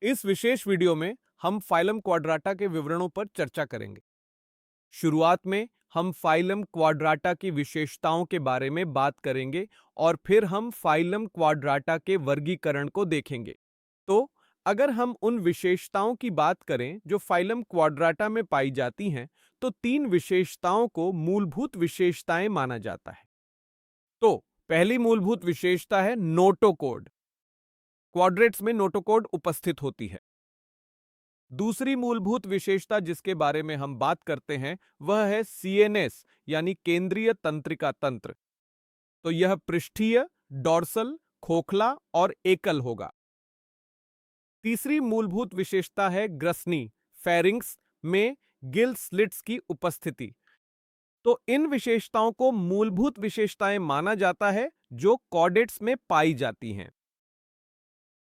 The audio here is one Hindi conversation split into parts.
इस विशेष वीडियो में हम फाइलम क्वाड्राटा के विवरणों पर चर्चा करेंगे। शुरुआत में हम फाइलम क्वाड्राटा की विशेषताओं के बारे में बात करेंगे और फिर हम फाइलम क्वाड्राटा के वर्गीकरण को देखेंगे। तो अगर हम उन विशेषताओं की बात करें जो फाइलम क्वाड्राटा में पाई जाती हैं, तो तीन विशेषताओं को मूलभूत विशेषताएं माना जाता है। तो पहली मूलभूत विशेषता है नोटोकोड। क्वाड्रेट्स में नोटोकोड उपस्थित होती है। दूसरी मूलभूत विशेषता जिसके बारे में हम बात करते हैं वह है सीएनएस यानी केंद्रीय तंत्रिका तंत्र। तो यह पृष्ठीय, डॉर्सल, खोखला और एकल होगा। तीसरी मूलभूत विशेषता है ग्रसनी, फेरिंक्स में गिल स्लिट्स की उपस्थिति। तो इन विशेषताओं को मूलभूत विशेषताएं माना जाता है जो कॉर्डेट्स में पाई जाती हैं।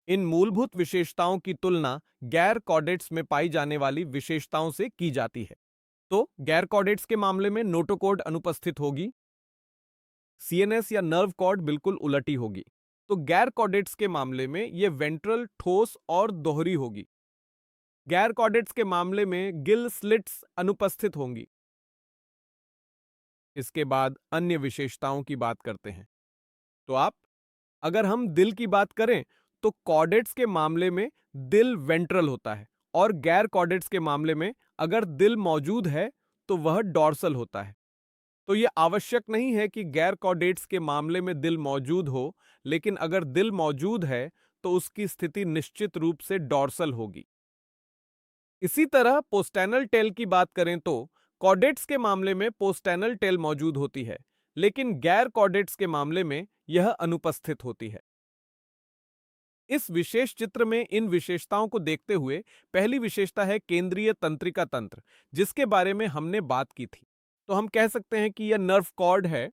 इन मूलभूत विशेषताओं की तुलना गैर कॉर्डेट्स में पाई जाने वाली विशेषताओं से की जाती है। तो गैर कॉर्डेट्स के मामले में नोटोकॉर्ड अनुपस्थित होगी, सीएनएस या नर्व कॉर्ड बिल्कुल उलटी होगी। तो गैर कॉर्डेट्स के मामले में यह वेंट्रल, ठोस और दोहरी होगी। गैर कॉर्डेट्स के मामले में गिल स्लिट्स अनुपस्थित होंगी। इसके बाद अन्य विशेषताओं की बात करते हैं। तो अगर हम दिल की बात करें तो कॉर्डेट्स के मामले में दिल वेंट्रल होता है और गैर कॉर्डेट्स के मामले में अगर दिल मौजूद है तो वह डॉर्सल होता है। तो यह आवश्यक नहीं है कि गैर कॉर्डेट्स के मामले में दिल मौजूद हो, लेकिन अगर दिल मौजूद है तो उसकी स्थिति निश्चित रूप से डॉर्सल होगी। इसी तरह पोस्टेनल टेल की बात करें तो कॉर्डेट्स के मामले में पोस्टेनल टेल मौजूद होती है, लेकिन गैर कॉर्डेट्स के मामले में यह अनुपस्थित होती है। इस विशेष चित्र में इन विशेषताओं को देखते हुए पहली विशेषता है केंद्रीय तंत्रिका तंत्र, जिसके बारे में हमने बात की थी। तो हम कह सकते हैं कि यह नर्व कॉर्ड है।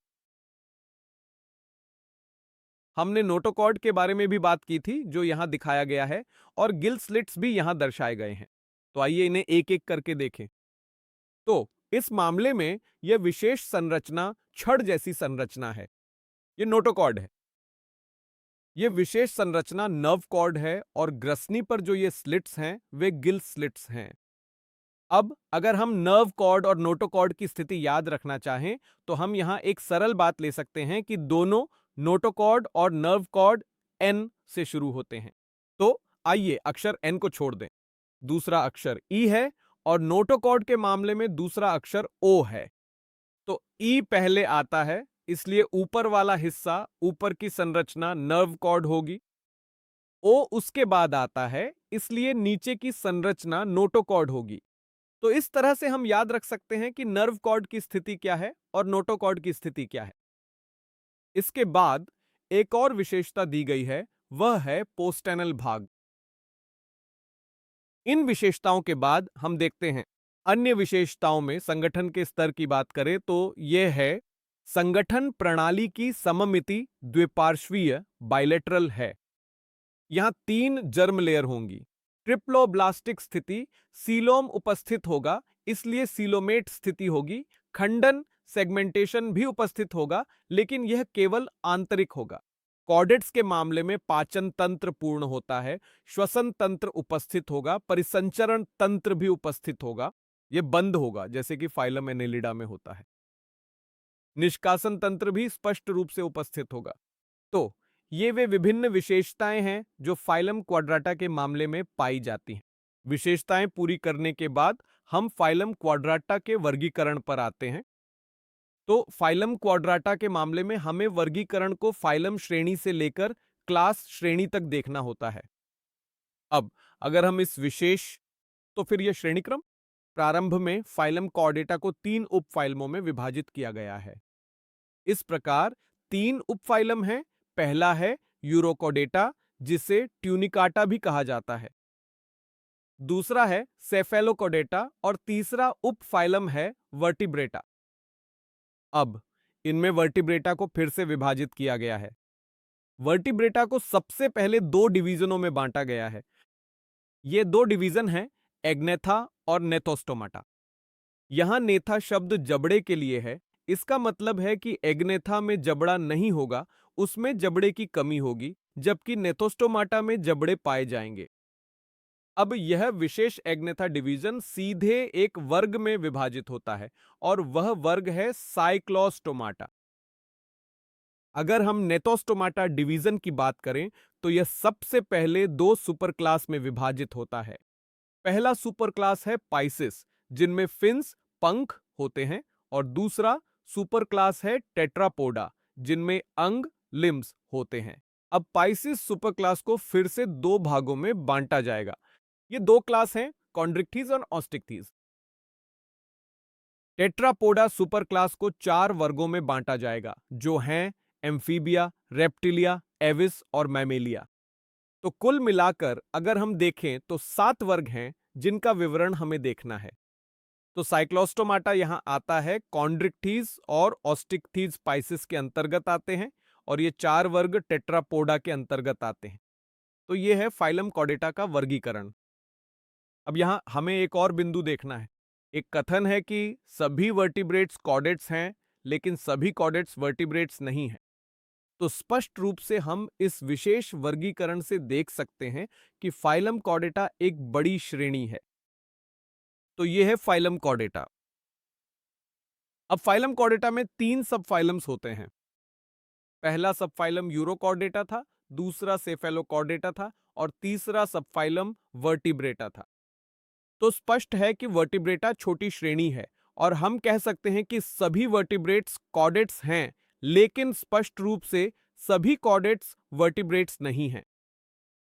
हमने नोटोकॉर्ड के बारे में भी बात की थी जो यहां दिखाया गया है, और गिल स्लिट्स भी यहां दर्शाए गए हैं। तो आइए इन्हें एक एक करके देखें। तो इस मामले में यह विशेष संरचना छड़ जैसी संरचना है। यह नोटोकॉर्ड है। यह विशेष संरचना नर्व कॉर्ड है और ग्रसनी पर जो ये स्लिट्स हैं वे गिल स्लिट्स हैं। अब अगर हम नर्व कॉर्ड और नोटोकॉर्ड की स्थिति याद रखना चाहें तो हम यहां एक सरल बात ले सकते हैं कि दोनों नोटोकॉर्ड और नर्व कॉर्ड एन से शुरू होते हैं। तो आइए अक्षर एन को छोड़ दें। दूसरा अक्षर ई है और नोटोकॉर्ड के मामले में दूसरा अक्षर ओ है। तो ई पहले आता है, इसलिए ऊपर वाला हिस्सा, ऊपर की संरचना नर्व कॉर्ड होगी। ओ उसके बाद आता है, इसलिए नीचे की संरचना नोटोकॉर्ड होगी। तो इस तरह से हम याद रख सकते हैं कि नर्व कॉर्ड की स्थिति क्या है और नोटोकॉर्ड की स्थिति क्या है। इसके बाद एक और विशेषता दी गई है, वह है पोस्टेनल भाग। इन विशेषताओं के बाद हम देखते हैं अन्य विशेषताओं में संगठन के स्तर की बात करें तो यह है संगठन प्रणाली की सममिति द्विपार्श्वीय बाइलेटरल है। यहां 3 जर्म लेयर होंगी। ट्रिप्लोब्लास्टिक स्थिति, सीलोम उपस्थित होगा, इसलिए सीलोमेट स्थिति होगी। खंडन, सेगमेंटेशन भी उपस्थित होगा, लेकिन यह केवल आंतरिक होगा। कॉर्डेट्स के मामले में पाचन तंत्र पूर्ण होता है, श्वसन तंत्र उपस्थित होगा, परिसंचरण तंत्र भी उपस्थित होगा। यह बंद होगा जैसे कि फाइलम एनेलिडा में होता है। निष्कासन तंत्र भी स्पष्ट रूप से उपस्थित होगा। तो ये वे विभिन्न विशेषताएं हैं जो फाइलम क्वाड्राटा के मामले में पाई जाती हैं। विशेषताएं पूरी करने के बाद हम फाइलम क्वाड्राटा के वर्गीकरण पर आते हैं। तो फाइलम क्वाड्राटा के मामले में हमें वर्गीकरण को फाइलम श्रेणी से लेकर क्लास श्रेणी तक देखना होता है। अब अगर हम इस विशेष, तो फिर यह श्रेणी क्रम। प्रारंभ में फाइलम कॉर्डेटा को 3 उपफाइलमों में विभाजित किया गया है। इस प्रकार 3 उपफाइलम हैं। पहला है यूरोकॉर्डेटा, जिसे ट्यूनिकाटा भी कहा जाता है। दूसरा है सेफेलोकॉर्डेटा और तीसरा उपफाइलम है वर्टिब्रेटा। अब इनमें वर्टिब्रेटा को फिर से विभाजित किया गया है। वर्टिब्रेटा को सबसे पहले 2 डिवीजनों में बांटा गया है। ये 2 डिवीजन हैं एग्नेथा और नेथोस्टोमाटा। यहां नेथा शब्द जबड़े के लिए है। इसका मतलब है कि एग्नेथा में जबड़ा नहीं होगा, उसमें जबड़े की कमी होगी, जबकि नेथोस्टोमाटा में जबड़े पाए जाएंगे। अब यह विशेष एग्नेथा डिवीजन सीधे एक वर्ग में विभाजित होता है और वह वर्ग है साइक्लोस्टोमाटा। अगर हम नेटोस्टोमाटा डिवीजन की बात करें तो यह सबसे पहले दो सुपर क्लास में विभाजित होता है। पहला सुपर क्लास है पाइसिस, जिनमें फिन्स पंख होते हैं, और दूसरा सुपर क्लास है टेट्रापोडा, जिनमें अंग लिम्स होते हैं। अब पाइसिस सुपर क्लास को फिर से दो भागों में बांटा जाएगा। ये दो क्लास हैं, कॉन्ड्रिक्टीज और ऑस्टिक्टीज। टेट्रापोडा सुपर क्लास को चार वर्गों में बांटा जाएगा, जो हैं एम्फीबिया, रेप्टिलिया, एविस और मैमेलिया। तो कुल मिलाकर अगर हम देखें तो 7 वर्ग हैं जिनका विवरण हमें देखना है। तो साइक्लोस्टोमाटा यहां आता है, कॉन्ड्रिक्टीज और ऑस्टिक्टीज पाइसिस के अंतर्गत आते हैं, और ये चार वर्ग टेट्रापोडा के अंतर्गत आते हैं। तो ये है फाइलम कॉर्डेटा का वर्गीकरण। अब यहां हमें एक और बिंदु देखना है। एक कथन है कि सभी वर्टिब्रेट्स कॉर्डेट्स हैं, लेकिन सभी कॉर्डेट्स वर्टिब्रेट्स नहीं हैं। तो स्पष्ट रूप से हम इस विशेष वर्गीकरण से देख सकते हैं कि फाइलम कॉर्डेटा एक बड़ी श्रेणी है। तो यह है फाइलम कॉर्डेटा। अब फाइलम कॉर्डेटा में 3 सब फाइलम्स होते हैं। पहला सब फाइलम यूरोकॉर्डेटा था, दूसरा सेफेलोकॉर्डेटा था, और तीसरा सब फाइलम वर्टिब्रेटा था। तो स्पष्ट है कि वर्टिब्रेटा छोटी श्रेणी है, और हम कह सकते हैं कि सभी वर्टिब्रेट्स कॉर्डेट्स हैं, लेकिन स्पष्ट रूप से सभी कॉर्डेट्स वर्टिब्रेट्स नहीं हैं।